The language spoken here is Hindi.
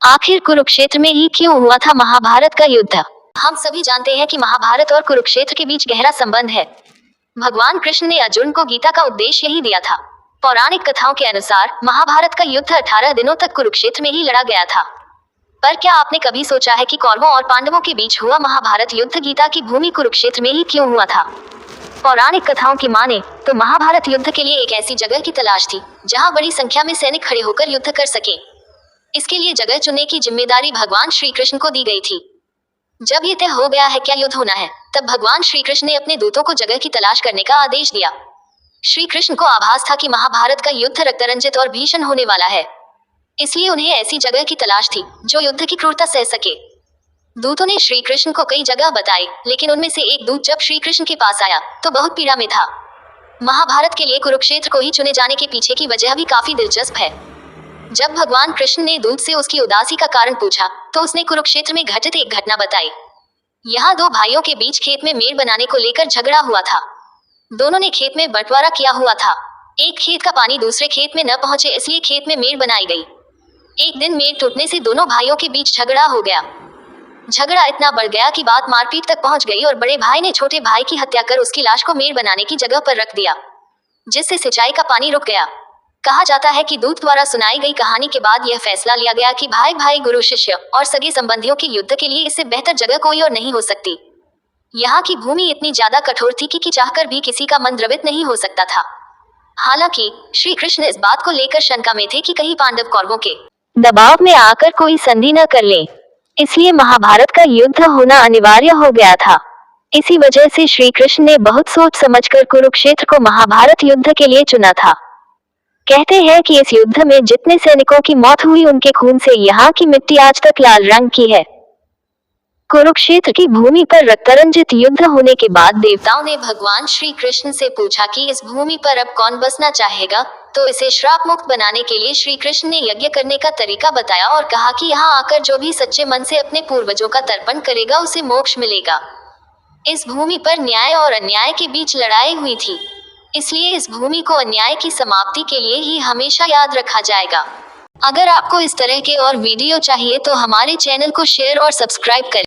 आखिर कुरुक्षेत्र में ही क्यों हुआ था महाभारत का युद्ध? हम सभी जानते हैं कि महाभारत और कुरुक्षेत्र के बीच गहरा संबंध है। भगवान कृष्ण ने अर्जुन को गीता का उपदेश यही दिया था। पौराणिक कथाओं के अनुसार महाभारत का युद्ध 18 दिनों तक कुरुक्षेत्र में ही लड़ा गया था। पर क्या आपने कभी सोचा है कि कौरवों और पांडवों के बीच हुआ महाभारत युद्ध गीता की भूमि कुरुक्षेत्र में ही क्यों हुआ था? पौराणिक कथाओं की माने तो महाभारत युद्ध के लिए एक ऐसी जगह की तलाश थी जहां बड़ी संख्या में सैनिक खड़े होकर युद्ध कर सके। इसके लिए जगह चुनने की जिम्मेदारी भगवान श्री कृष्ण को दी गई थी। जब ये तय हो गया है क्या युद्ध होना है, तब भगवान श्री कृष्ण ने अपने दूतों को जगह की तलाश करने का आदेश दिया। श्री कृष्ण को आभास था कि महाभारत का युद्ध रक्तरंजित और भीषण होने वाला है, इसलिए उन्हें ऐसी जगह की तलाश थी जो युद्ध की क्रूरता सह सके। दूतों ने श्री कृष्ण को कई जगह बताई, लेकिन उनमें से एक दूत जब श्री कृष्ण के पास आया तो बहुत पीड़ा में था। महाभारत के लिए कुरुक्षेत्र को ही चुने जाने के पीछे की वजह भी काफी दिलचस्प है। जब भगवान कृष्ण ने दूत से उसकी उदासी का कारण पूछा तो उसने कुरुक्षेत्र में घटित एक घटना बताई। यहाँ दो भाइयों के बीच खेत में मेड़ बनाने को लेकर झगड़ा हुआ था। दोनों ने खेत में बंटवारा किया हुआ था। एक खेत का पानी दूसरे खेत में न पहुंचे, इसलिए खेत में मेड़ बनाई गई। एक दिन मेड़ टूटने से दोनों भाइयों के बीच झगड़ा हो गया। झगड़ा इतना बढ़ गया कि बात मारपीट तक पहुंच गई और बड़े भाई ने छोटे भाई की हत्या कर उसकी लाश को मेड़ बनाने की जगह पर रख दिया, जिससे सिंचाई का पानी रुक गया। कहा जाता है कि दूत द्वारा सुनाई गई कहानी के बाद यह फैसला लिया गया कि भाई भाई, गुरु शिष्य और सगे संबंधियों के युद्ध के लिए इससे बेहतर जगह कोई और नहीं हो सकती। यहाँ की भूमि इतनी ज्यादा कठोर थी कि चाहकर भी किसी का मन द्रवित नहीं हो सकता था। हालांकि श्री कृष्ण इस बात को लेकर शंका में थे कि कहीं पांडव कौरवों के दबाव में आकर कोई संधि न कर ले, इसलिए महाभारत का युद्ध होना अनिवार्य हो गया था। इसी वजह से श्री कृष्ण ने बहुत सोच समझकर कुरुक्षेत्र को महाभारत युद्ध के लिए चुना था। कहते हैं कि इस युद्ध में जितने सैनिकों की मौत हुई उनके खून से यहाँ की मिट्टी आज तक लाल रंग की है। कुरुक्षेत्र की भूमि पर रक्तरंजित युद्ध होने के बाद देवताओं ने भगवान श्री कृष्ण से पूछा कि इस भूमि पर अब कौन बसना चाहेगा, तो इसे श्राप मुक्त बनाने के लिए श्री कृष्ण ने यज्ञ करने का तरीका बताया और कहा कि यहाँ आकर जो भी सच्चे मन से अपने पूर्वजों का तर्पण करेगा उसे मोक्ष मिलेगा। इस भूमि पर न्याय और अन्याय के बीच लड़ाई हुई थी, इसलिए इस भूमि को अन्याय की समाप्ति के लिए ही हमेशा याद रखा जाएगा। अगर आपको इस तरह के और वीडियो चाहिए तो हमारे चैनल को शेयर और सब्सक्राइब करें।